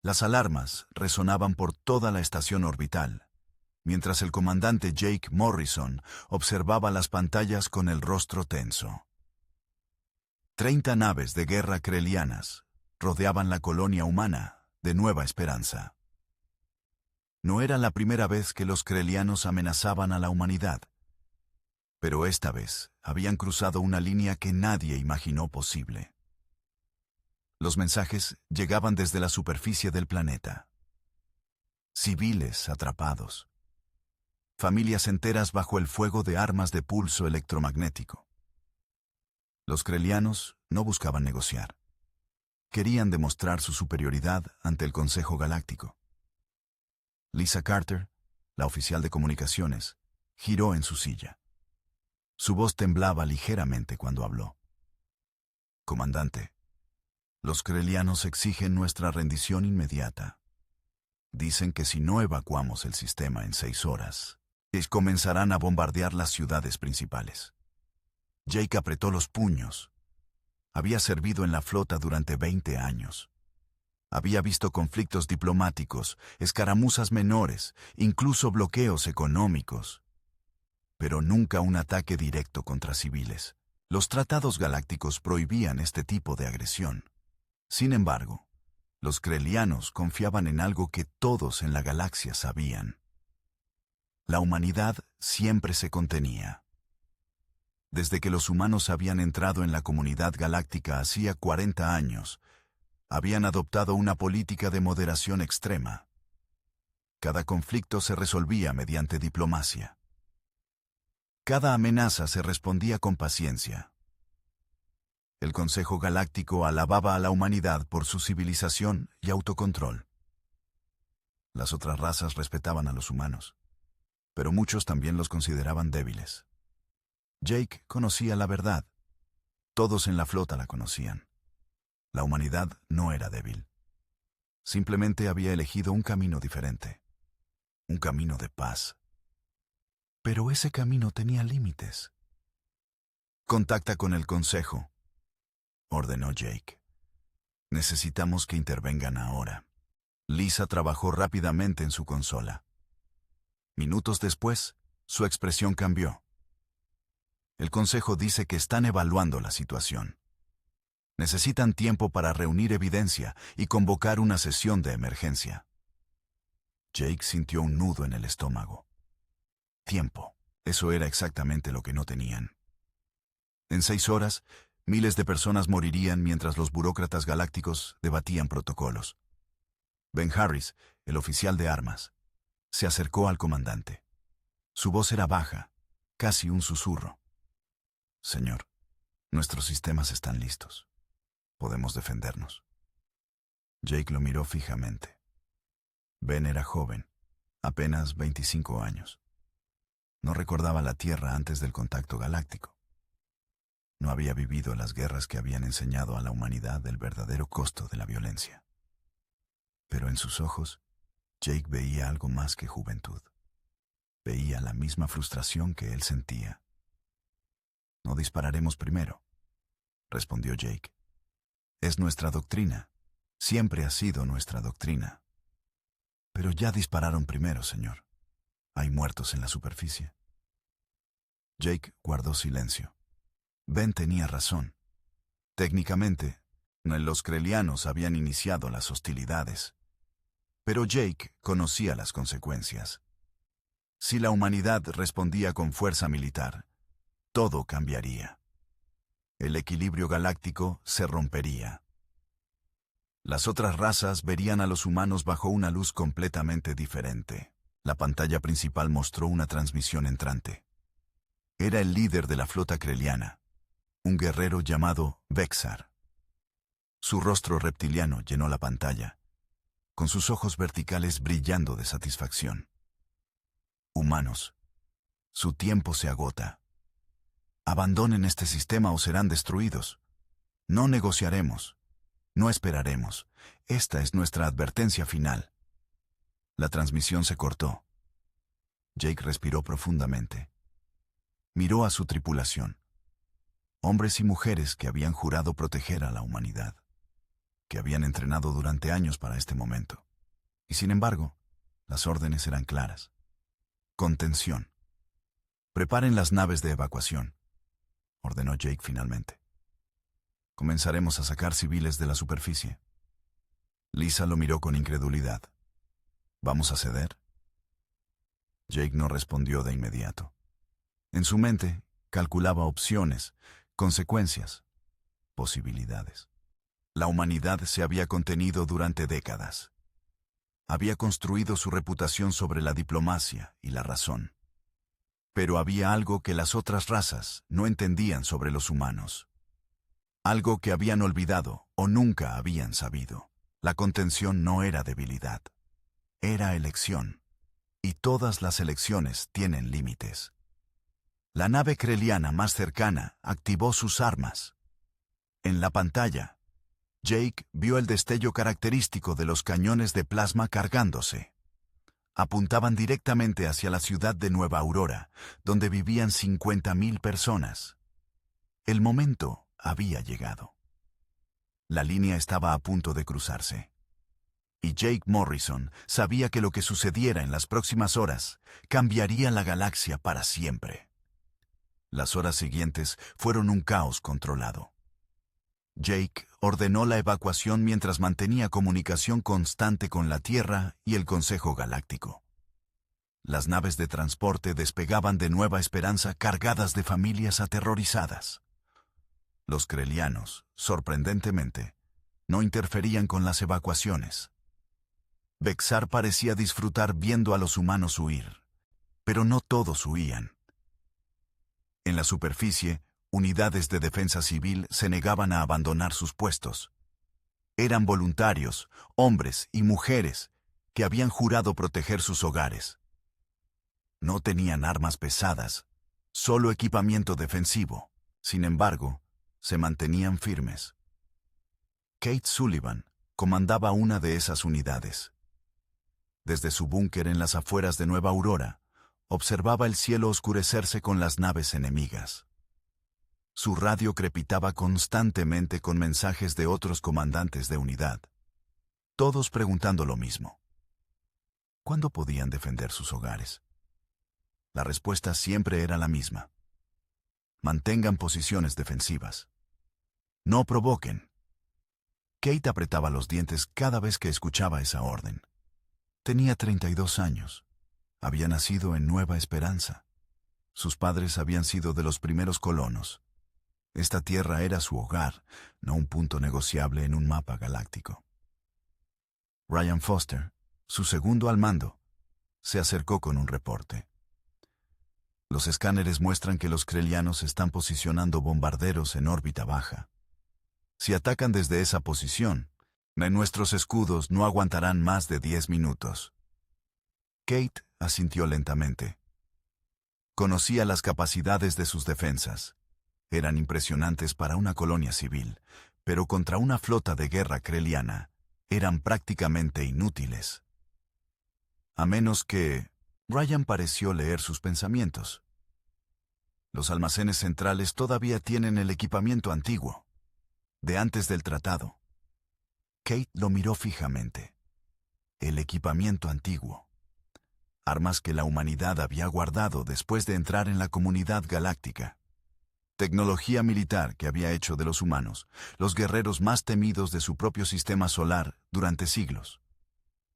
Las alarmas resonaban por toda la estación orbital, mientras el comandante Jake Morrison observaba las pantallas con el rostro tenso. 30 naves de guerra krelianas rodeaban la colonia humana de Nueva Esperanza. No era la primera vez que los krelianos amenazaban a la humanidad, pero esta vez habían cruzado una línea que nadie imaginó posible. Los mensajes llegaban desde la superficie del planeta. Civiles atrapados. Familias enteras bajo el fuego de armas de pulso electromagnético. Los krelianos no buscaban negociar. Querían demostrar su superioridad ante el Consejo Galáctico. Lisa Carter, la oficial de comunicaciones, giró en su silla. Su voz temblaba ligeramente cuando habló. Comandante, los krelianos exigen nuestra rendición inmediata. Dicen que si no evacuamos el sistema en 6 horas, comenzarán a bombardear las ciudades principales. Jake apretó los puños. Había servido en la flota durante 20 años. Había visto conflictos diplomáticos, escaramuzas menores, incluso bloqueos económicos. Pero nunca un ataque directo contra civiles. Los tratados galácticos prohibían este tipo de agresión. Sin embargo, los krelianos confiaban en algo que todos en la galaxia sabían. La humanidad siempre se contenía. Desde que los humanos habían entrado en la comunidad galáctica hacía 40 años, habían adoptado una política de moderación extrema. Cada conflicto se resolvía mediante diplomacia. Cada amenaza se respondía con paciencia. El Consejo Galáctico alababa a la humanidad por su civilización y autocontrol. Las otras razas respetaban a los humanos, pero muchos también los consideraban débiles. Jake conocía la verdad. Todos en la flota la conocían. La humanidad no era débil. Simplemente había elegido un camino diferente. Un camino de paz. Pero ese camino tenía límites. Contacta con el Consejo, ordenó Jake. Necesitamos que intervengan ahora. Lisa trabajó rápidamente en su consola. Minutos después, su expresión cambió. El Consejo dice que están evaluando la situación. Necesitan tiempo para reunir evidencia y convocar una sesión de emergencia. Jake sintió un nudo en el estómago. Tiempo. Eso era exactamente lo que no tenían. En 6 horas, miles de personas morirían mientras los burócratas galácticos debatían protocolos. Ben Harris, el oficial de armas, se acercó al comandante. Su voz era baja, casi un susurro. Señor, nuestros sistemas están listos. Podemos defendernos. Jake lo miró fijamente. Ben era joven, apenas 25 años. No recordaba la Tierra antes del contacto galáctico. No había vivido las guerras que habían enseñado a la humanidad el verdadero costo de la violencia. Pero en sus ojos, Jake veía algo más que juventud. Veía la misma frustración que él sentía. No dispararemos primero, respondió Jake. Es nuestra doctrina. Siempre ha sido nuestra doctrina. Pero ya dispararon primero, señor. Hay muertos en la superficie. Jake guardó silencio. Ben tenía razón. Técnicamente, los krelianos habían iniciado las hostilidades. Pero Jake conocía las consecuencias. Si la humanidad respondía con fuerza militar, todo cambiaría. El equilibrio galáctico se rompería. Las otras razas verían a los humanos bajo una luz completamente diferente. La pantalla principal mostró una transmisión entrante. Era el líder de la flota kreliana, un guerrero llamado Vexar. Su rostro reptiliano llenó la pantalla, con sus ojos verticales brillando de satisfacción. Humanos, su tiempo se agota. Abandonen este sistema o serán destruidos. No negociaremos. No esperaremos. Esta es nuestra advertencia final. La transmisión se cortó. Jake respiró profundamente. Miró a su tripulación. Hombres y mujeres que habían jurado proteger a la humanidad. que habían entrenado durante años para este momento. Y sin embargo, las órdenes eran claras. Contención. Preparen las naves de evacuación, ordenó Jake finalmente. Comenzaremos a sacar civiles de la superficie. Lisa lo miró con incredulidad. ¿Vamos a ceder? Jake no respondió de inmediato. En su mente, calculaba opciones, consecuencias, posibilidades. La humanidad se había contenido durante décadas. Había construido su reputación sobre la diplomacia y la razón. Pero había algo que las otras razas no entendían sobre los humanos. Algo que habían olvidado o nunca habían sabido. La contención no era debilidad. Era elección. Y todas las elecciones tienen límites. La nave kreliana más cercana activó sus armas. En la pantalla, Jake vio el destello característico de los cañones de plasma cargándose. Apuntaban directamente hacia la ciudad de Nueva Aurora, donde vivían 50,000 personas. El momento había llegado. La línea estaba a punto de cruzarse. Y Jake Morrison sabía que lo que sucediera en las próximas horas cambiaría la galaxia para siempre. Las horas siguientes fueron un caos controlado. Jake ordenó la evacuación mientras mantenía comunicación constante con la Tierra y el Consejo Galáctico. Las naves de transporte despegaban de Nueva Esperanza cargadas de familias aterrorizadas. Los krelianos, sorprendentemente, no interferían con las evacuaciones. Vexar parecía disfrutar viendo a los humanos huir, pero no todos huían. En la superficie, unidades de defensa civil se negaban a abandonar sus puestos. Eran voluntarios, hombres y mujeres, que habían jurado proteger sus hogares. No tenían armas pesadas, solo equipamiento defensivo. Sin embargo, se mantenían firmes. Kate Sullivan comandaba una de esas unidades. Desde su búnker en las afueras de Nueva Aurora, observaba el cielo oscurecerse con las naves enemigas. Su radio crepitaba constantemente con mensajes de otros comandantes de unidad, todos preguntando lo mismo. ¿Cuándo podían defender sus hogares? La respuesta siempre era la misma. Mantengan posiciones defensivas. No provoquen. Kate apretaba los dientes cada vez que escuchaba esa orden. Tenía 32 años. Había nacido en Nueva Esperanza. Sus padres habían sido de los primeros colonos. Esta tierra era su hogar, no un punto negociable en un mapa galáctico. Ryan Foster, su segundo al mando, se acercó con un reporte. Los escáneres muestran que los krelianos están posicionando bombarderos en órbita baja. Si atacan desde esa posición, nuestros escudos no aguantarán más de 10 minutos. Kate asintió lentamente. Conocía las capacidades de sus defensas. Eran impresionantes para una colonia civil, pero contra una flota de guerra kreliana, eran prácticamente inútiles. A menos que... Ryan pareció leer sus pensamientos. Los almacenes centrales todavía tienen el equipamiento antiguo, de antes del tratado. Kate lo miró fijamente. El equipamiento antiguo. Armas que la humanidad había guardado después de entrar en la comunidad galáctica. Tecnología militar que había hecho de los humanos los guerreros más temidos de su propio sistema solar durante siglos.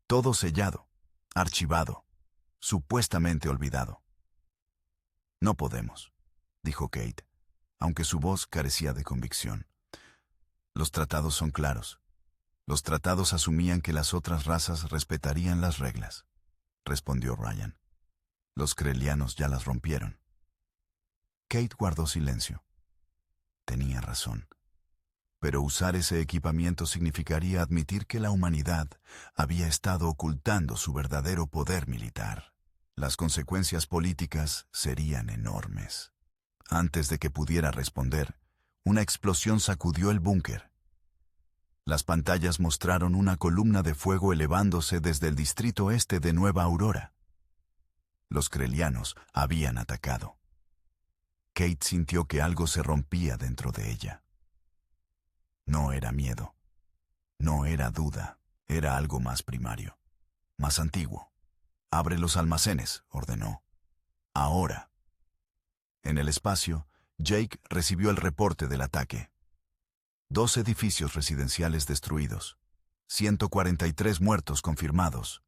Todo sellado, archivado, supuestamente olvidado. No podemos, dijo Kate, aunque su voz carecía de convicción. Los tratados son claros. Los tratados asumían que las otras razas respetarían las reglas, respondió Ryan. Los krelianos ya las rompieron. Kate guardó silencio. Tenía razón. Pero usar ese equipamiento significaría admitir que la humanidad había estado ocultando su verdadero poder militar. Las consecuencias políticas serían enormes. Antes de que pudiera responder, una explosión sacudió el búnker. Las pantallas mostraron una columna de fuego elevándose desde el distrito este de Nueva Aurora. Los krelianos habían atacado. Kate sintió que algo se rompía dentro de ella. No era miedo. No era duda, era algo más primario, más antiguo. «Abre los almacenes», ordenó. «Ahora». En el espacio, Jake recibió el reporte del ataque. 2 edificios residenciales destruidos, 143 muertos confirmados,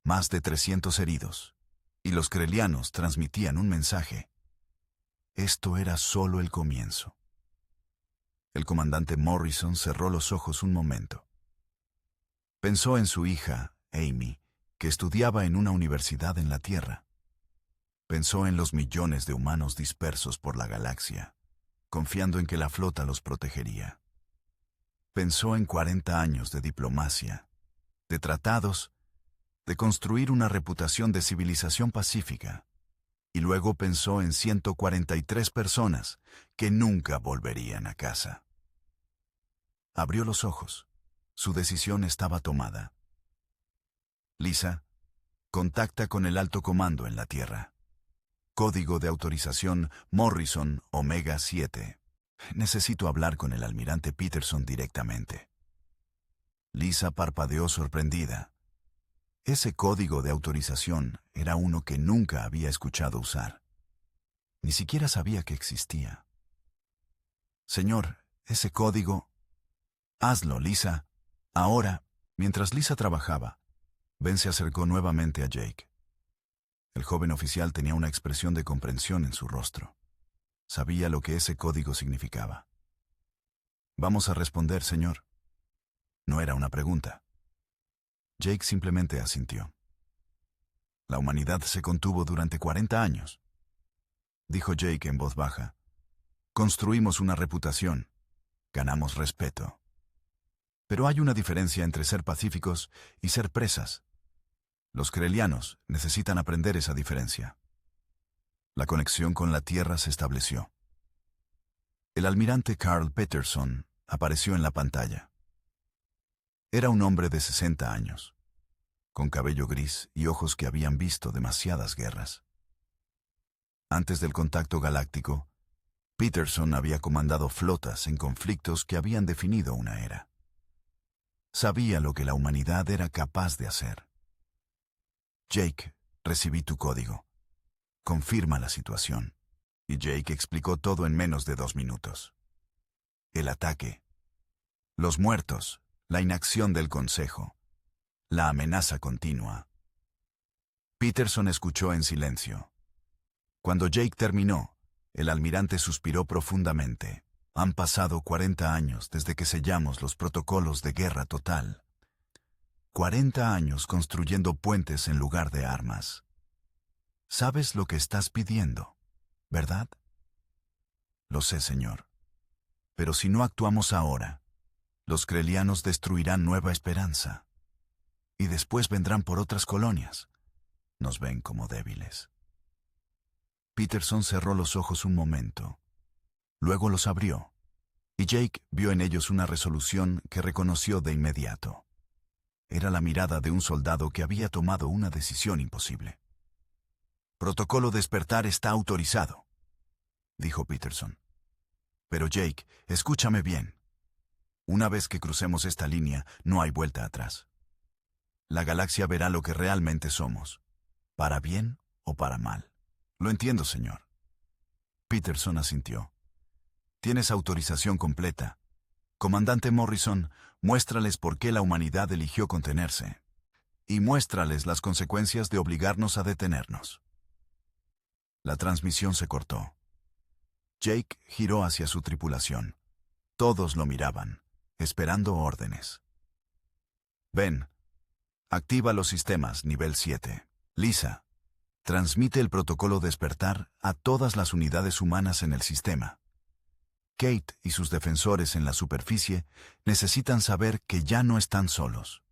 más de 300 heridos. Y los Krelianos transmitían un mensaje. Esto era solo el comienzo. El comandante Morrison cerró los ojos un momento. Pensó en su hija, Amy, que estudiaba en una universidad en la Tierra. Pensó en los millones de humanos dispersos por la galaxia, confiando en que la flota los protegería. Pensó en 40 años de diplomacia, de tratados, de construir una reputación de civilización pacífica, y luego pensó en 143 personas que nunca volverían a casa. Abrió los ojos. Su decisión estaba tomada. Lisa, contacta con el alto comando en la Tierra. Código de autorización Morrison Omega 7. Necesito hablar con el almirante Peterson directamente. Lisa parpadeó sorprendida. Ese código de autorización era uno que nunca había escuchado usar. Ni siquiera sabía que existía. Señor, ese código... Hazlo, Lisa. Ahora, mientras Lisa trabajaba, Ben se acercó nuevamente a Jake. El joven oficial tenía una expresión de comprensión en su rostro. Sabía lo que ese código significaba. «Vamos a responder, señor». No era una pregunta. Jake simplemente asintió. «La humanidad se contuvo durante 40 años», dijo Jake en voz baja. «Construimos una reputación. Ganamos respeto. Pero hay una diferencia entre ser pacíficos y ser presas. Los Krelianos necesitan aprender esa diferencia». La conexión con la Tierra se estableció. El almirante Carl Peterson apareció en la pantalla. Era un hombre de 60 años, con cabello gris y ojos que habían visto demasiadas guerras. Antes del contacto galáctico, Peterson había comandado flotas en conflictos que habían definido una era. Sabía lo que la humanidad era capaz de hacer. «Jake, recibí tu código. Confirma la situación». Y Jake explicó todo en menos de 2 minutos. El ataque, los muertos, la inacción del Consejo, la amenaza continua. Peterson escuchó en silencio. Cuando Jake terminó, el almirante suspiró profundamente. Han pasado 40 años desde que sellamos los protocolos de guerra total. 40 años construyendo puentes en lugar de armas. Sabes lo que estás pidiendo, ¿verdad? Lo sé, señor. Pero si no actuamos ahora, los Krelianos destruirán Nueva Esperanza. Y después vendrán por otras colonias. Nos ven como débiles. Peterson cerró los ojos un momento. Luego los abrió. Y Jake vio en ellos una resolución que reconoció de inmediato. Era la mirada de un soldado que había tomado una decisión imposible. «Protocolo despertar está autorizado», dijo Peterson. «Pero Jake, escúchame bien. Una vez que crucemos esta línea, no hay vuelta atrás. La galaxia verá lo que realmente somos, para bien o para mal». «Lo entiendo, señor». Peterson asintió. «Tienes autorización completa. Comandante Morrison, muéstrales por qué la humanidad eligió contenerse. Y muéstrales las consecuencias de obligarnos a detenernos». La transmisión se cortó. Jake giró hacia su tripulación. Todos lo miraban, esperando órdenes. «Ben, activa los sistemas nivel 7. Lisa, transmite el protocolo despertar a todas las unidades humanas en el sistema. Kate y sus defensores en la superficie necesitan saber que ya no están solos».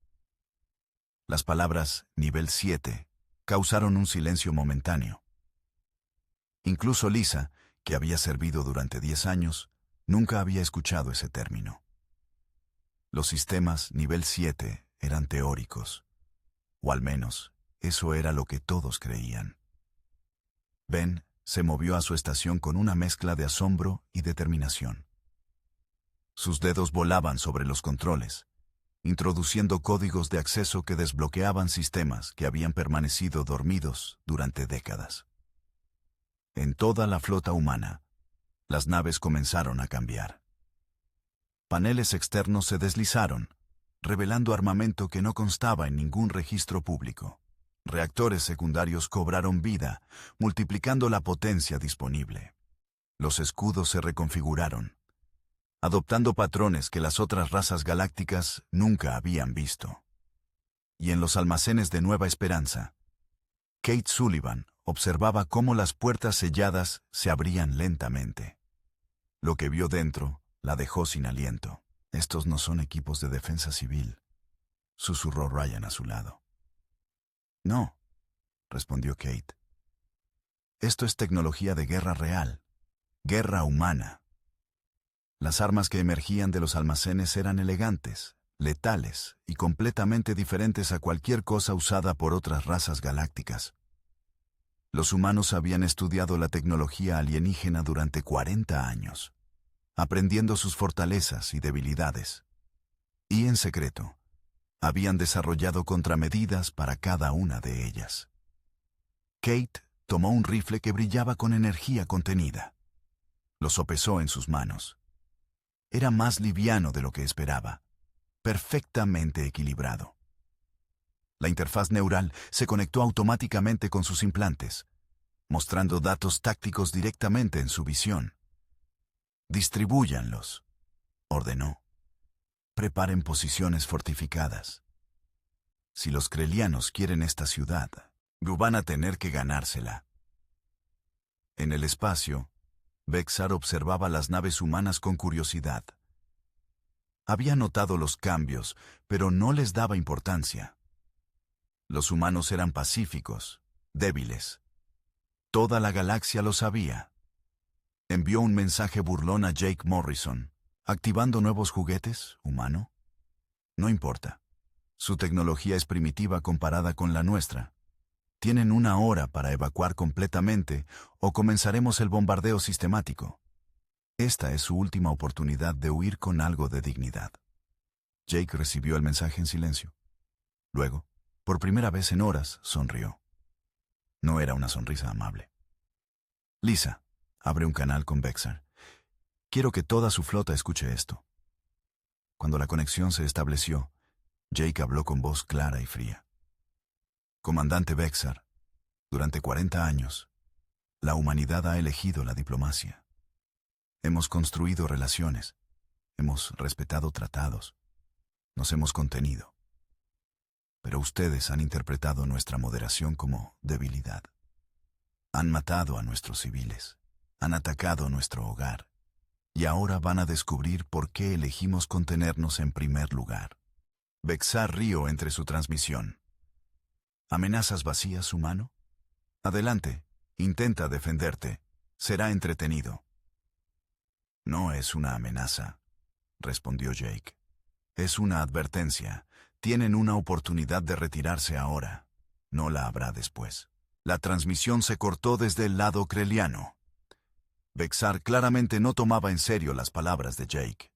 Las palabras nivel 7 causaron un silencio momentáneo. Incluso Lisa, que había servido durante 10 años, nunca había escuchado ese término. Los sistemas nivel 7 eran teóricos, o al menos eso era lo que todos creían. Ben se movió a su estación con una mezcla de asombro y determinación. Sus dedos volaban sobre los controles, introduciendo códigos de acceso que desbloqueaban sistemas que habían permanecido dormidos durante décadas. En toda la flota humana, las naves comenzaron a cambiar. Paneles externos se deslizaron, revelando armamento que no constaba en ningún registro público. Reactores secundarios cobraron vida, multiplicando la potencia disponible. Los escudos se reconfiguraron, adoptando patrones que las otras razas galácticas nunca habían visto. Y en los almacenes de Nueva Esperanza, Kate Sullivan observaba cómo las puertas selladas se abrían lentamente. Lo que vio dentro la dejó sin aliento. «Estos no son equipos de defensa civil», susurró Ryan a su lado. «No», respondió Kate. «Esto es tecnología de guerra real, guerra humana». Las armas que emergían de los almacenes eran elegantes, letales y completamente diferentes a cualquier cosa usada por otras razas galácticas. Los humanos habían estudiado la tecnología alienígena durante 40 años, aprendiendo sus fortalezas y debilidades. Y en secreto, habían desarrollado contramedidas para cada una de ellas. Kate tomó un rifle que brillaba con energía contenida. Lo sopesó en sus manos. Era más liviano de lo que esperaba, perfectamente equilibrado. La interfaz neural se conectó automáticamente con sus implantes, mostrando datos tácticos directamente en su visión. «Distribúyanlos», ordenó. «Preparen posiciones fortificadas. Si los krelianos quieren esta ciudad, van a tener que ganársela». En el espacio, Bexar observaba las naves humanas con curiosidad. Había notado los cambios, pero no les daba importancia. Los humanos eran pacíficos, débiles. Toda la galaxia lo sabía. Envió un mensaje burlón a Jake Morrison. ¿Activando nuevos juguetes, humano? No importa. Su tecnología es primitiva comparada con la nuestra. Tienen 1 hora para evacuar completamente o comenzaremos el bombardeo sistemático. Esta es su última oportunidad de huir con algo de dignidad. Jake recibió el mensaje en silencio. Luego, por primera vez en horas, sonrió. No era una sonrisa amable. «Lisa, abre un canal con Bexar. Quiero que toda su flota escuche esto». Cuando la conexión se estableció, Jake habló con voz clara y fría. «Comandante Bexar, durante 40 años, la humanidad ha elegido la diplomacia. Hemos construido relaciones, hemos respetado tratados, nos hemos contenido. Pero ustedes han interpretado nuestra moderación como debilidad. Han matado a nuestros civiles, han atacado nuestro hogar, y ahora van a descubrir por qué elegimos contenernos en primer lugar». Bexar rió entre su transmisión. «¿Amenazas vacías, humano? Adelante, intenta defenderte. Será entretenido». «No es una amenaza», respondió Jake. «Es una advertencia. Tienen una oportunidad de retirarse ahora. No la habrá después». La transmisión se cortó desde el lado kreliano. Bexar claramente no tomaba en serio las palabras de Jake.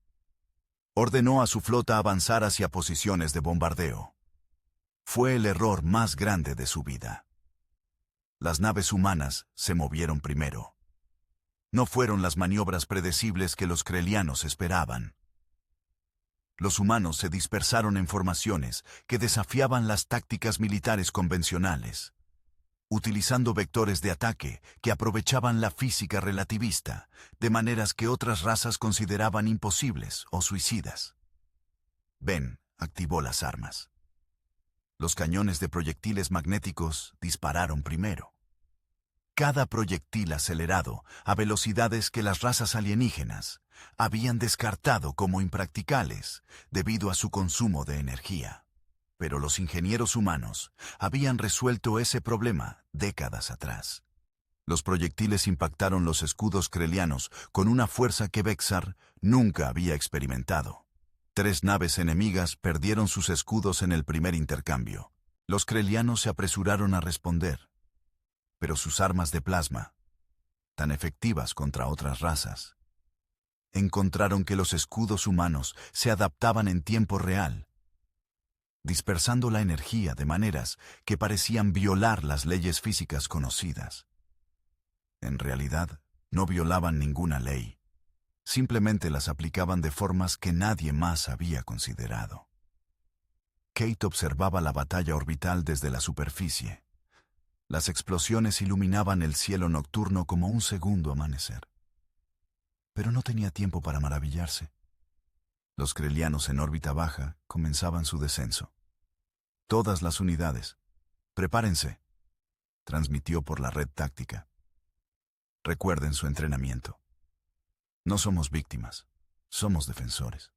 Ordenó a su flota avanzar hacia posiciones de bombardeo. Fue el error más grande de su vida. Las naves humanas se movieron primero. No fueron las maniobras predecibles que los krelianos esperaban. Los humanos se dispersaron en formaciones que desafiaban las tácticas militares convencionales, utilizando vectores de ataque que aprovechaban la física relativista, de maneras que otras razas consideraban imposibles o suicidas. Ben activó las armas. Los cañones de proyectiles magnéticos dispararon primero. Cada proyectil acelerado a velocidades que las razas alienígenas habían descartado como impracticables debido a su consumo de energía. Pero los ingenieros humanos habían resuelto ese problema décadas atrás. Los proyectiles impactaron los escudos krelianos con una fuerza que Bexar nunca había experimentado. 3 naves enemigas perdieron sus escudos en el primer intercambio. Los krelianos se apresuraron a responder, pero sus armas de plasma, tan efectivas contra otras razas, encontraron que los escudos humanos se adaptaban en tiempo real dispersando la energía de maneras que parecían violar las leyes físicas conocidas. En realidad, no violaban ninguna ley. Simplemente las aplicaban de formas que nadie más había considerado. Kate observaba la batalla orbital desde la superficie. Las explosiones iluminaban el cielo nocturno como un segundo amanecer. Pero no tenía tiempo para maravillarse. Los krelianos en órbita baja comenzaban su descenso. Todas las unidades, prepárense, transmitió por la red táctica. Recuerden su entrenamiento. No somos víctimas, somos defensores.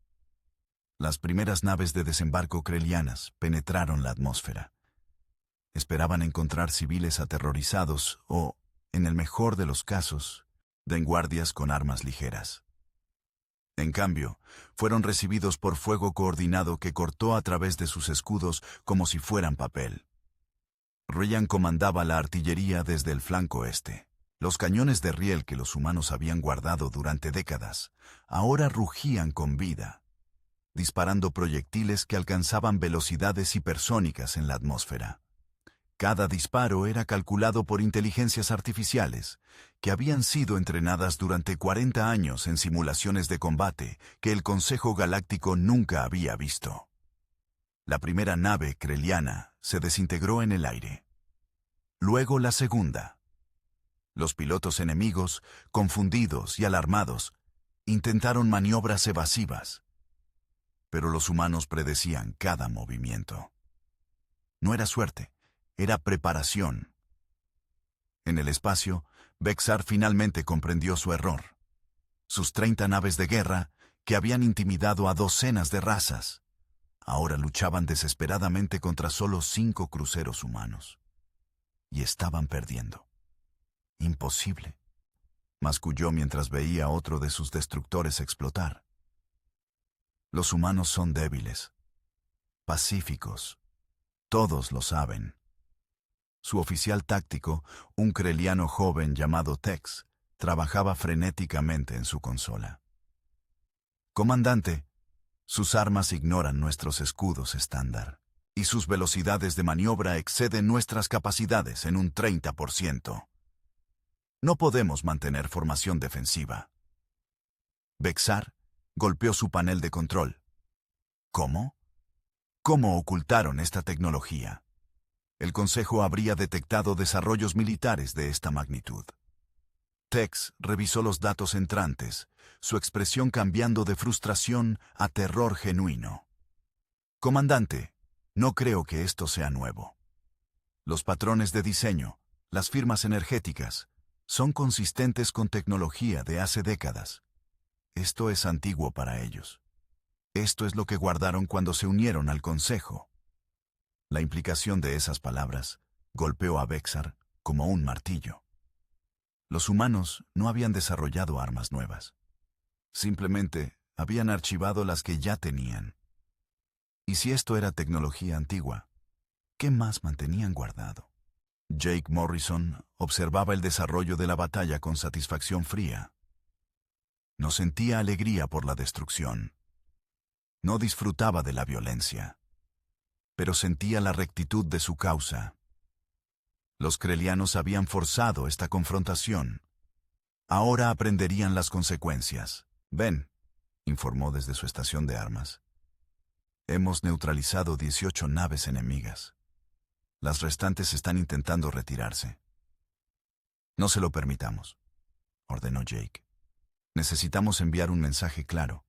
Las primeras naves de desembarco krelianas penetraron la atmósfera. Esperaban encontrar civiles aterrorizados o, en el mejor de los casos, vanguardias con armas ligeras. En cambio, fueron recibidos por fuego coordinado que cortó a través de sus escudos como si fueran papel. Ryan comandaba la artillería desde el flanco este. Los cañones de riel que los humanos habían guardado durante décadas ahora rugían con vida, disparando proyectiles que alcanzaban velocidades hipersónicas en la atmósfera. Cada disparo era calculado por inteligencias artificiales, que habían sido entrenadas durante 40 años en simulaciones de combate que el Consejo Galáctico nunca había visto. La primera nave kreliana se desintegró en el aire. Luego la segunda. Los pilotos enemigos, confundidos y alarmados, intentaron maniobras evasivas. Pero los humanos predecían cada movimiento. No era suerte, era preparación. En el espacio, Bexar finalmente comprendió su error. Sus 30 naves de guerra, que habían intimidado a docenas de razas, ahora luchaban desesperadamente contra solo 5 cruceros humanos. Y estaban perdiendo. Imposible, masculló mientras veía otro de sus destructores explotar. Los humanos son débiles, pacíficos. Todos lo saben. Su oficial táctico, un kreliano joven llamado Tex, trabajaba frenéticamente en su consola. Comandante, sus armas ignoran nuestros escudos estándar, y sus velocidades de maniobra exceden nuestras capacidades en un 30%. No podemos mantener formación defensiva. Bexar golpeó su panel de control. ¿Cómo? ¿Cómo ocultaron esta tecnología? El Consejo habría detectado desarrollos militares de esta magnitud. Tex revisó los datos entrantes, su expresión cambiando de frustración a terror genuino. Comandante, no creo que esto sea nuevo. Los patrones de diseño, las firmas energéticas, son consistentes con tecnología de hace décadas. Esto es antiguo para ellos. Esto es lo que guardaron cuando se unieron al Consejo. La implicación de esas palabras golpeó a Bexar como un martillo. Los humanos no habían desarrollado armas nuevas. Simplemente habían archivado las que ya tenían. Y si esto era tecnología antigua, ¿qué más mantenían guardado? Jake Morrison observaba el desarrollo de la batalla con satisfacción fría. No sentía alegría por la destrucción. No disfrutaba de la violencia. Pero sentía la rectitud de su causa. Los krelianos habían forzado esta confrontación. Ahora aprenderían las consecuencias. «Ven», informó desde su estación de armas. «Hemos neutralizado 18 naves enemigas. Las restantes están intentando retirarse». «No se lo permitamos», ordenó Jake. «Necesitamos enviar un mensaje claro.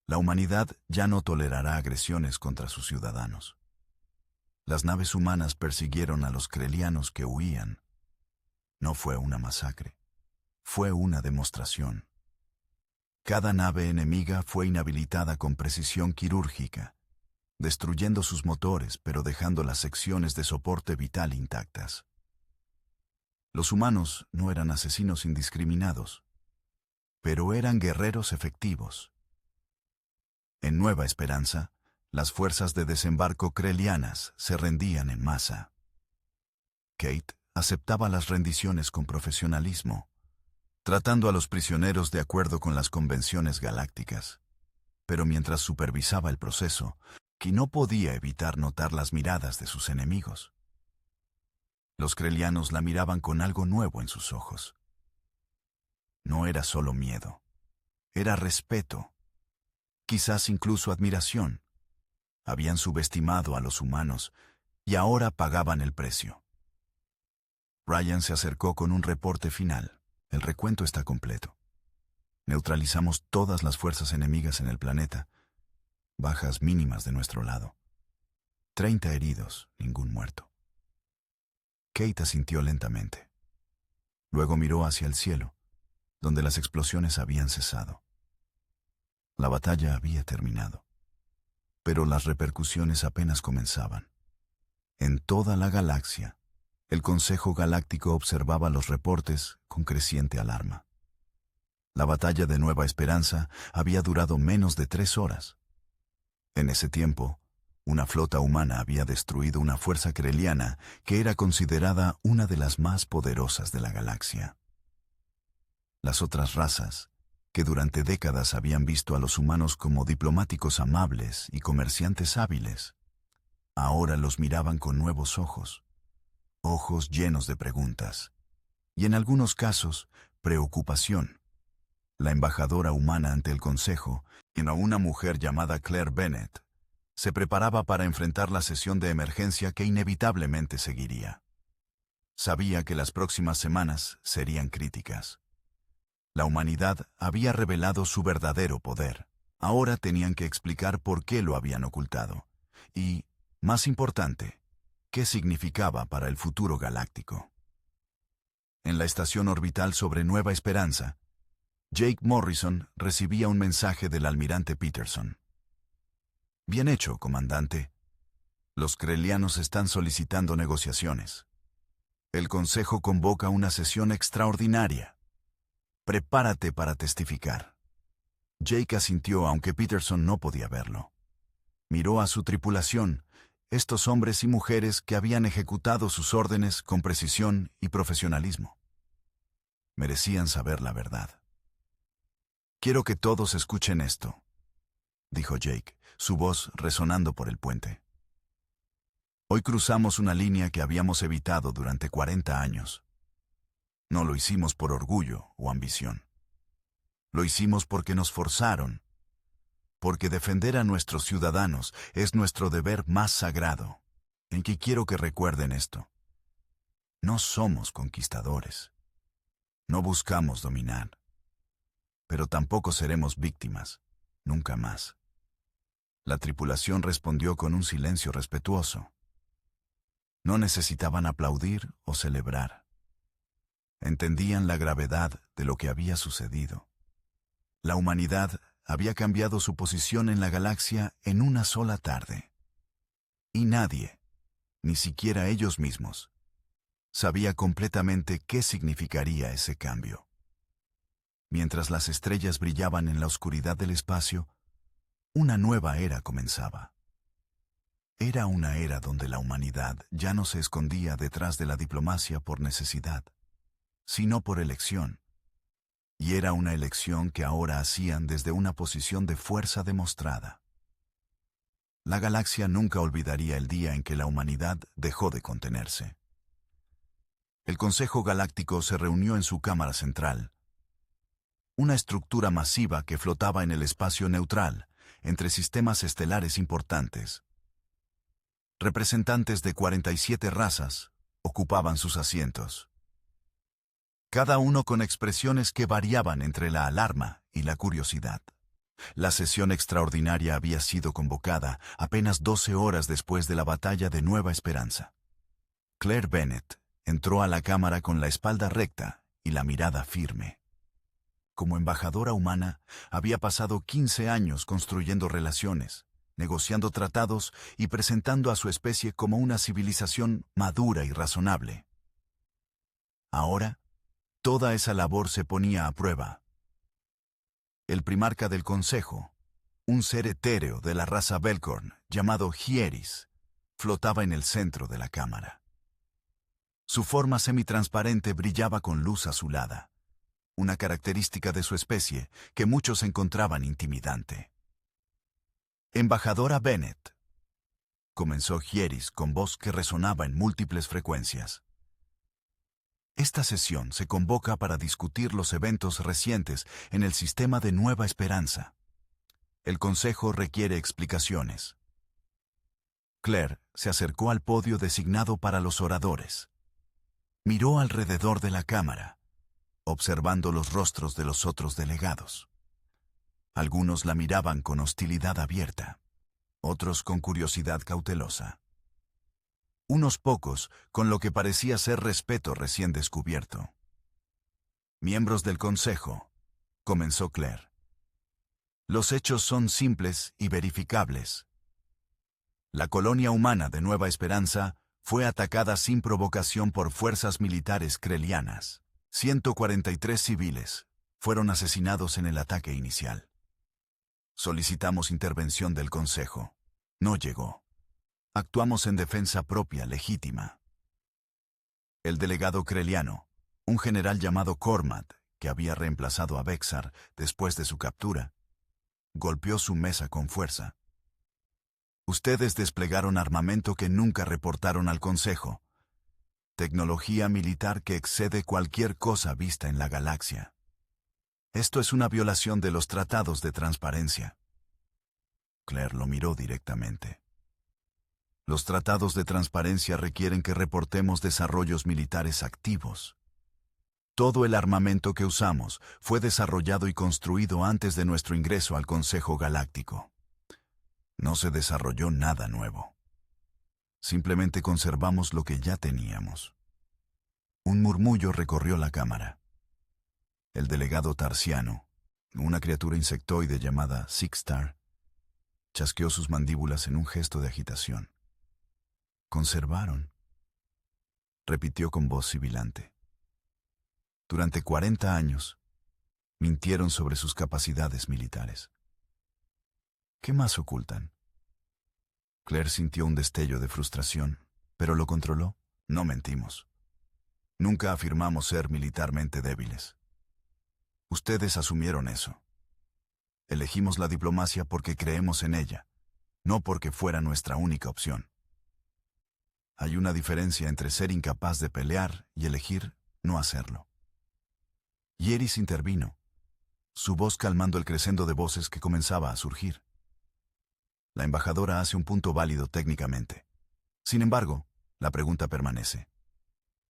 La humanidad ya no tolerará agresiones contra sus ciudadanos. Las naves humanas persiguieron a los krelianos que huían. No fue una masacre, fue una demostración. Cada nave enemiga fue inhabilitada con precisión quirúrgica, destruyendo sus motores pero dejando las secciones de soporte vital intactas. Los humanos no eran asesinos indiscriminados, pero eran guerreros efectivos. En Nueva Esperanza, las fuerzas de desembarco krelianas se rendían en masa. Kate aceptaba las rendiciones con profesionalismo, tratando a los prisioneros de acuerdo con las convenciones galácticas. Pero mientras supervisaba el proceso, Jake y no podía evitar notar las miradas de sus enemigos. Los krelianos la miraban con algo nuevo en sus ojos. No era solo miedo, era respeto, quizás incluso admiración. Habían subestimado a los humanos y ahora pagaban el precio. Ryan se acercó con un reporte final. El recuento está completo. Neutralizamos todas las fuerzas enemigas en el planeta. Bajas mínimas de nuestro lado. 30 heridos, ningún muerto. Kate asintió lentamente. Luego miró hacia el cielo, donde las explosiones habían cesado. La batalla había terminado, pero las repercusiones apenas comenzaban. En toda la galaxia, el Consejo Galáctico observaba los reportes con creciente alarma. La batalla de Nueva Esperanza había durado menos de 3 horas. En ese tiempo, una flota humana había destruido una fuerza kreliana que era considerada una de las más poderosas de la galaxia. Las otras razas, que durante décadas habían visto a los humanos como diplomáticos amables y comerciantes hábiles, ahora los miraban con nuevos ojos, ojos llenos de preguntas, y en algunos casos, preocupación. La embajadora humana ante el Consejo, una mujer llamada Claire Bennett, se preparaba para enfrentar la sesión de emergencia que inevitablemente seguiría. Sabía que las próximas semanas serían críticas. La humanidad había revelado su verdadero poder. Ahora tenían que explicar por qué lo habían ocultado. Y, más importante, qué significaba para el futuro galáctico. En la estación orbital sobre Nueva Esperanza, Jake Morrison recibía un mensaje del almirante Peterson. Bien hecho, comandante. Los krelianos están solicitando negociaciones. El Consejo convoca una sesión extraordinaria. Prepárate para testificar. Jake asintió aunque Peterson no podía verlo. Miró a su tripulación, estos hombres y mujeres que habían ejecutado sus órdenes con precisión y profesionalismo. Merecían saber la verdad. Quiero que todos escuchen esto, dijo Jake, su voz resonando por el puente. Hoy cruzamos una línea que habíamos evitado durante 40 años. No lo hicimos por orgullo o ambición. Lo hicimos porque nos forzaron, porque defender a nuestros ciudadanos es nuestro deber más sagrado. En que quiero que recuerden esto. No somos conquistadores. No buscamos dominar. Pero tampoco seremos víctimas, nunca más. La tripulación respondió con un silencio respetuoso. No necesitaban aplaudir o celebrar. Entendían la gravedad de lo que había sucedido. La humanidad había cambiado su posición en la galaxia en una sola tarde. Y nadie, ni siquiera ellos mismos, sabía completamente qué significaría ese cambio. Mientras las estrellas brillaban en la oscuridad del espacio, una nueva era comenzaba. Era una era donde la humanidad ya no se escondía detrás de la diplomacia por necesidad, sino por elección. Y era una elección que ahora hacían desde una posición de fuerza demostrada. La galaxia nunca olvidaría el día en que la humanidad dejó de contenerse. El Consejo Galáctico se reunió en su cámara central, una estructura masiva que flotaba en el espacio neutral, entre sistemas estelares importantes. Representantes de 47 razas ocupaban sus asientos, cada uno con expresiones que variaban entre la alarma y la curiosidad. La sesión extraordinaria había sido convocada apenas 12 horas después de la batalla de Nueva Esperanza. Claire Bennett entró a la cámara con la espalda recta y la mirada firme. Como embajadora humana, había pasado 15 años construyendo relaciones, negociando tratados y presentando a su especie como una civilización madura y razonable. Ahora, toda esa labor se ponía a prueba. El primarca del Consejo, un ser etéreo de la raza Belcorn llamado Hieris, flotaba en el centro de la cámara. Su forma semitransparente brillaba con luz azulada, una característica de su especie que muchos encontraban intimidante. Embajadora Bennett, comenzó Hieris con voz que resonaba en múltiples frecuencias. Esta sesión se convoca para discutir los eventos recientes en el sistema de Nueva Esperanza. El Consejo requiere explicaciones. Claire se acercó al podio designado para los oradores. Miró alrededor de la cámara, observando los rostros de los otros delegados. Algunos la miraban con hostilidad abierta, otros con curiosidad cautelosa. Unos pocos con lo que parecía ser respeto recién descubierto. Miembros del Consejo, comenzó Claire. Los hechos son simples y verificables. La colonia humana de Nueva Esperanza fue atacada sin provocación por fuerzas militares crelianas. 143 civiles fueron asesinados en el ataque inicial. Solicitamos intervención del Consejo. No llegó. Actuamos en defensa propia legítima. El delegado creliano, un general llamado Cormat, que había reemplazado a Bexar después de su captura, golpeó su mesa con fuerza. Ustedes desplegaron armamento que nunca reportaron al Consejo. Tecnología militar que excede cualquier cosa vista en la galaxia. Esto es una violación de los tratados de transparencia. Claire lo miró directamente. Los tratados de transparencia requieren que reportemos desarrollos militares activos. Todo el armamento que usamos fue desarrollado y construido antes de nuestro ingreso al Consejo Galáctico. No se desarrolló nada nuevo. Simplemente conservamos lo que ya teníamos. Un murmullo recorrió la cámara. El delegado Tarsiano, una criatura insectoide llamada Sixstar, chasqueó sus mandíbulas en un gesto de agitación. Conservaron, repitió con voz sibilante. Durante 40 años, mintieron sobre sus capacidades militares. ¿Qué más ocultan? Claire sintió un destello de frustración, pero lo controló. No mentimos. Nunca afirmamos ser militarmente débiles. Ustedes asumieron eso. Elegimos la diplomacia porque creemos en ella, no porque fuera nuestra única opción. Hay una diferencia entre ser incapaz de pelear y elegir no hacerlo. Hieris intervino, su voz calmando el crescendo de voces que comenzaba a surgir. La embajadora hace un punto válido técnicamente. Sin embargo, la pregunta permanece.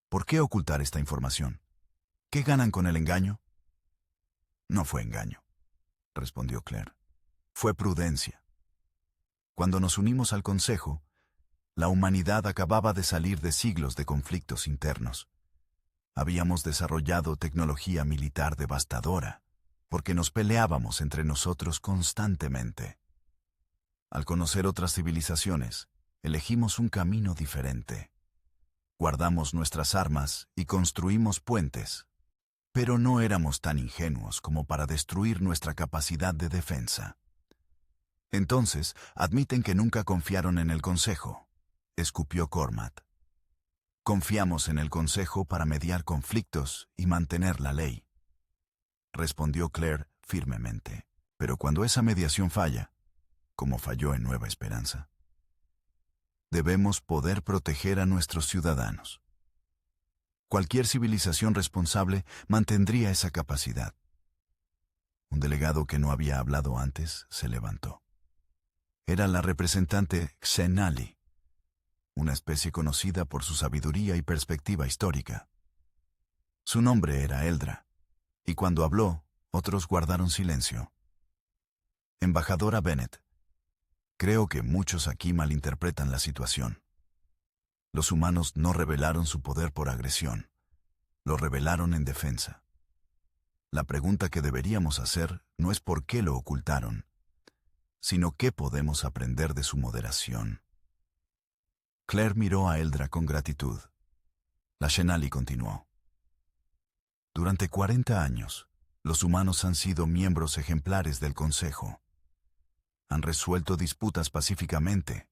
¿Por qué ocultar esta información? ¿Qué ganan con el engaño? No fue engaño, respondió Claire. Fue prudencia. Cuando nos unimos al Consejo, la humanidad acababa de salir de siglos de conflictos internos. Habíamos desarrollado tecnología militar devastadora, porque nos peleábamos entre nosotros constantemente. Al conocer otras civilizaciones, elegimos un camino diferente. Guardamos nuestras armas y construimos puentes, pero no éramos tan ingenuos como para destruir nuestra capacidad de defensa. Entonces, admiten que nunca confiaron en el Consejo, escupió Cormat. Confiamos en el Consejo para mediar conflictos y mantener la ley, respondió Claire firmemente. Pero cuando esa mediación falla, como falló en Nueva Esperanza, debemos poder proteger a nuestros ciudadanos. Cualquier civilización responsable mantendría esa capacidad. Un delegado que no había hablado antes se levantó. Era la representante Xenali, una especie conocida por su sabiduría y perspectiva histórica. Su nombre era Eldra, y cuando habló, otros guardaron silencio. Embajadora Bennett, creo que muchos aquí malinterpretan la situación. Los humanos no revelaron su poder por agresión, lo revelaron en defensa. La pregunta que deberíamos hacer no es por qué lo ocultaron, sino qué podemos aprender de su moderación. Claire miró a Eldra con gratitud. La Xenali continuó. Durante 40 años, los humanos han sido miembros ejemplares del Consejo. Han resuelto disputas pacíficamente.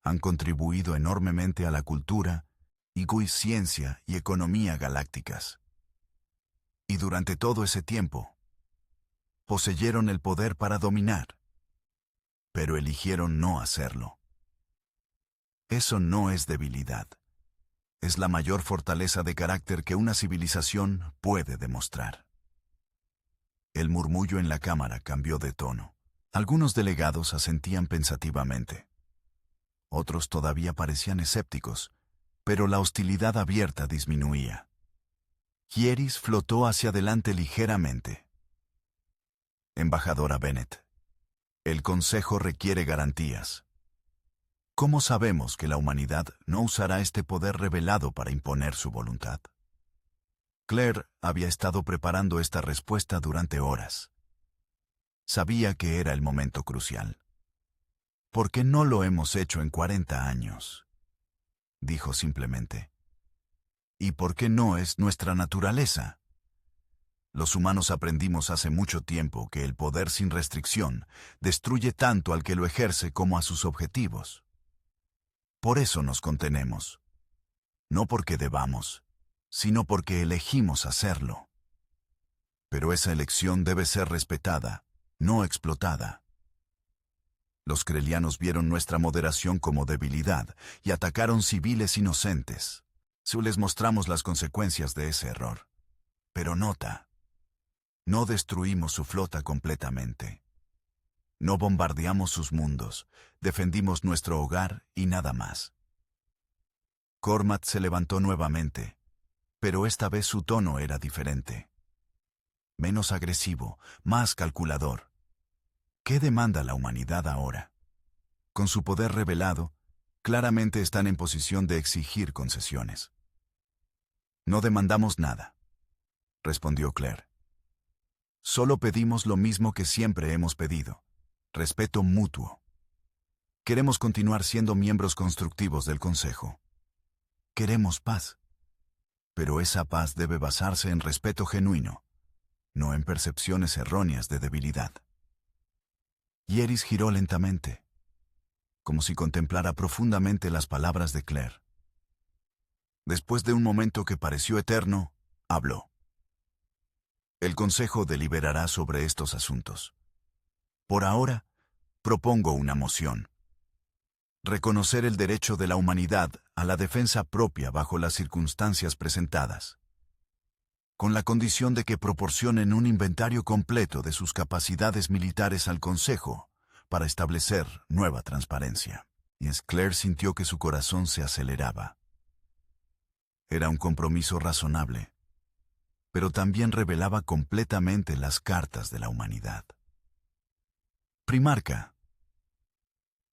Han contribuido enormemente a la cultura, y ciencia y economía galácticas. Y durante todo ese tiempo, poseyeron el poder para dominar, pero eligieron no hacerlo. Eso no es debilidad. Es la mayor fortaleza de carácter que una civilización puede demostrar. El murmullo en la cámara cambió de tono. Algunos delegados asentían pensativamente. Otros todavía parecían escépticos, pero la hostilidad abierta disminuía. Hieris flotó hacia adelante ligeramente. Embajadora Bennett, el Consejo requiere garantías. ¿Cómo sabemos que la humanidad no usará este poder revelado para imponer su voluntad? Claire había estado preparando esta respuesta durante horas. Sabía que era el momento crucial. ¿Por qué no lo hemos hecho en 40 años? Dijo simplemente. ¿Y por qué no es nuestra naturaleza? Los humanos aprendimos hace mucho tiempo que el poder sin restricción destruye tanto al que lo ejerce como a sus objetivos. Por eso nos contenemos. No porque debamos, sino porque elegimos hacerlo. Pero esa elección debe ser respetada, no explotada. Los crelianos vieron nuestra moderación como debilidad y atacaron civiles inocentes. Si les mostramos las consecuencias de ese error. Pero nota, no destruimos su flota completamente. No bombardeamos sus mundos, defendimos nuestro hogar y nada más. Cormac se levantó nuevamente, pero esta vez su tono era diferente. Menos agresivo, más calculador. ¿Qué demanda la humanidad ahora? Con su poder revelado, claramente están en posición de exigir concesiones. No demandamos nada, respondió Claire. Solo pedimos lo mismo que siempre hemos pedido, respeto mutuo. Queremos continuar siendo miembros constructivos del Consejo. Queremos paz. Pero esa paz debe basarse en respeto genuino, no en percepciones erróneas de debilidad. Hieris giró lentamente, como si contemplara profundamente las palabras de Claire. Después de un momento que pareció eterno, habló. El Consejo deliberará sobre estos asuntos. Por ahora, propongo una moción. Reconocer el derecho de la humanidad a la defensa propia bajo las circunstancias presentadas, con la condición de que proporcionen un inventario completo de sus capacidades militares al Consejo para establecer nueva transparencia. Y Claire sintió que su corazón se aceleraba. Era un compromiso razonable, pero también revelaba completamente las cartas de la humanidad. Primarca,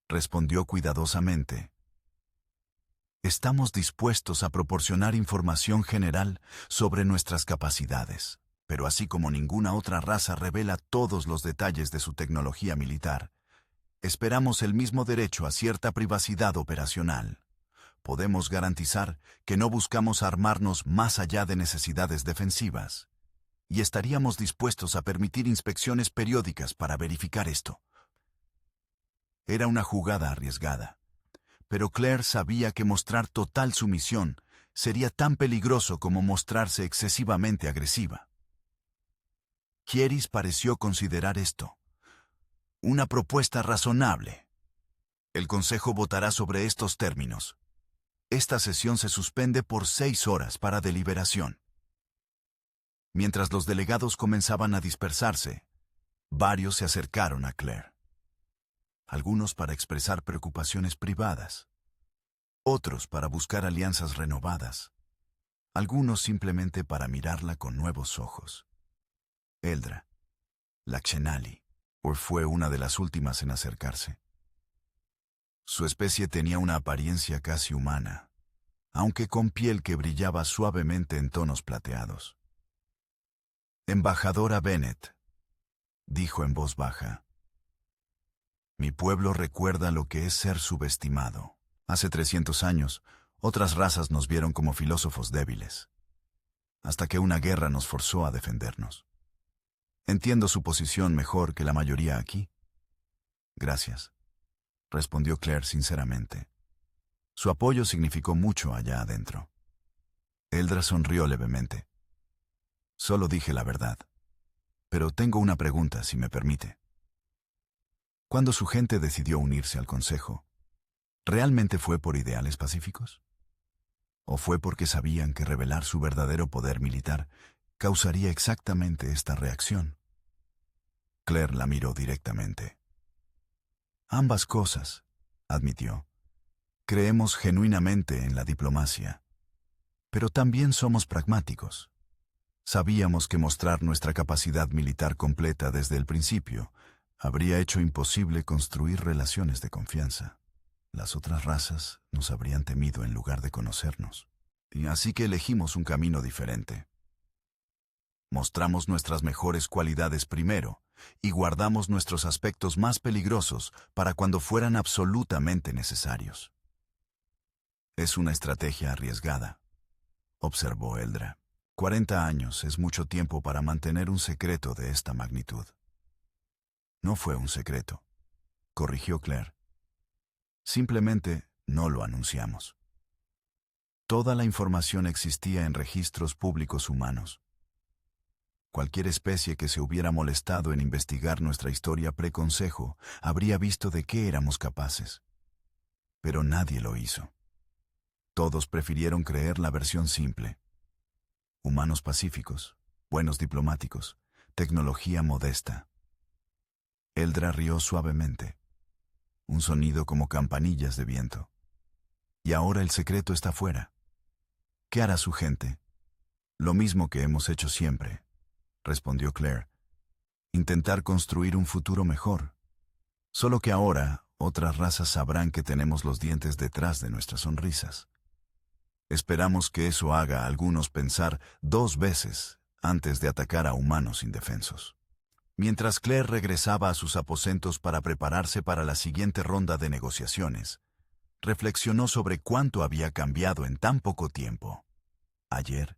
respondió cuidadosamente. Estamos dispuestos a proporcionar información general sobre nuestras capacidades, pero así como ninguna otra raza revela todos los detalles de su tecnología militar, esperamos el mismo derecho a cierta privacidad operacional. Podemos garantizar que no buscamos armarnos más allá de necesidades defensivas, y estaríamos dispuestos a permitir inspecciones periódicas para verificar esto. Era una jugada arriesgada, pero Claire sabía que mostrar total sumisión sería tan peligroso como mostrarse excesivamente agresiva. Hieris pareció considerar esto una propuesta razonable. El Consejo votará sobre estos términos. Esta sesión se suspende por 6 horas para deliberación. Mientras los delegados comenzaban a dispersarse, varios se acercaron a Claire. Algunos para expresar preocupaciones privadas, otros para buscar alianzas renovadas, algunos simplemente para mirarla con nuevos ojos. Eldra, Lakshenali, fue una de las últimas en acercarse. Su especie tenía una apariencia casi humana, aunque con piel que brillaba suavemente en tonos plateados. Embajadora Bennett, dijo en voz baja. Mi pueblo recuerda lo que es ser subestimado. Hace 300 años, otras razas nos vieron como filósofos débiles, hasta que una guerra nos forzó a defendernos. Entiendo su posición mejor que la mayoría aquí. Gracias, respondió Claire sinceramente. Su apoyo significó mucho allá adentro. Eldra sonrió levemente. Solo dije la verdad, pero tengo una pregunta, si me permite. Cuando su gente decidió unirse al Consejo, ¿Realmente fue por ideales pacíficos? ¿O fue porque sabían que revelar su verdadero poder militar causaría exactamente esta reacción? Claire la miró directamente. Ambas cosas, admitió. Creemos genuinamente en la diplomacia, pero también somos pragmáticos. Sabíamos que mostrar nuestra capacidad militar completa desde el principio habría hecho imposible construir relaciones de confianza. Las otras razas nos habrían temido en lugar de conocernos. Y así que elegimos un camino diferente. Mostramos nuestras mejores cualidades primero y guardamos nuestros aspectos más peligrosos para cuando fueran absolutamente necesarios. Es una estrategia arriesgada, observó Eldra. 40 años es mucho tiempo para mantener un secreto de esta magnitud. No fue un secreto, corrigió Claire. Simplemente no lo anunciamos. Toda la información existía en registros públicos humanos. Cualquier especie que se hubiera molestado en investigar nuestra historia preconcejo habría visto de qué éramos capaces. Pero nadie lo hizo. Todos prefirieron creer la versión simple. Humanos pacíficos, buenos diplomáticos, tecnología modesta. Eldra rió suavemente. Un sonido como campanillas de viento. Y ahora el secreto está fuera. ¿Qué hará su gente? Lo mismo que hemos hecho siempre, respondió Claire. Intentar construir un futuro mejor. Solo que ahora otras razas sabrán que tenemos los dientes detrás de nuestras sonrisas. Esperamos que eso haga a algunos pensar 2 veces antes de atacar a humanos indefensos. Mientras Claire regresaba a sus aposentos para prepararse para la siguiente ronda de negociaciones, reflexionó sobre cuánto había cambiado en tan poco tiempo. Ayer,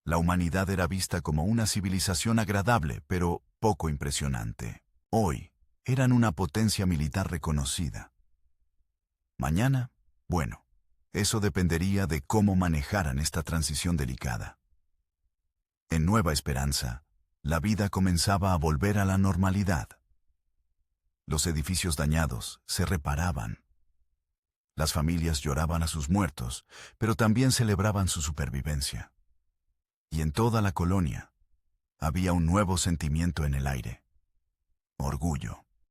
la humanidad era vista como una civilización agradable, pero poco impresionante. Hoy, eran una potencia militar reconocida. Mañana, bueno, eso dependería de cómo manejaran esta transición delicada. En Nueva Esperanza, la vida comenzaba a volver a la normalidad. Los edificios dañados se reparaban. Las familias lloraban a sus muertos, pero también celebraban su supervivencia. Y en toda la colonia, había un nuevo sentimiento en el aire: orgullo.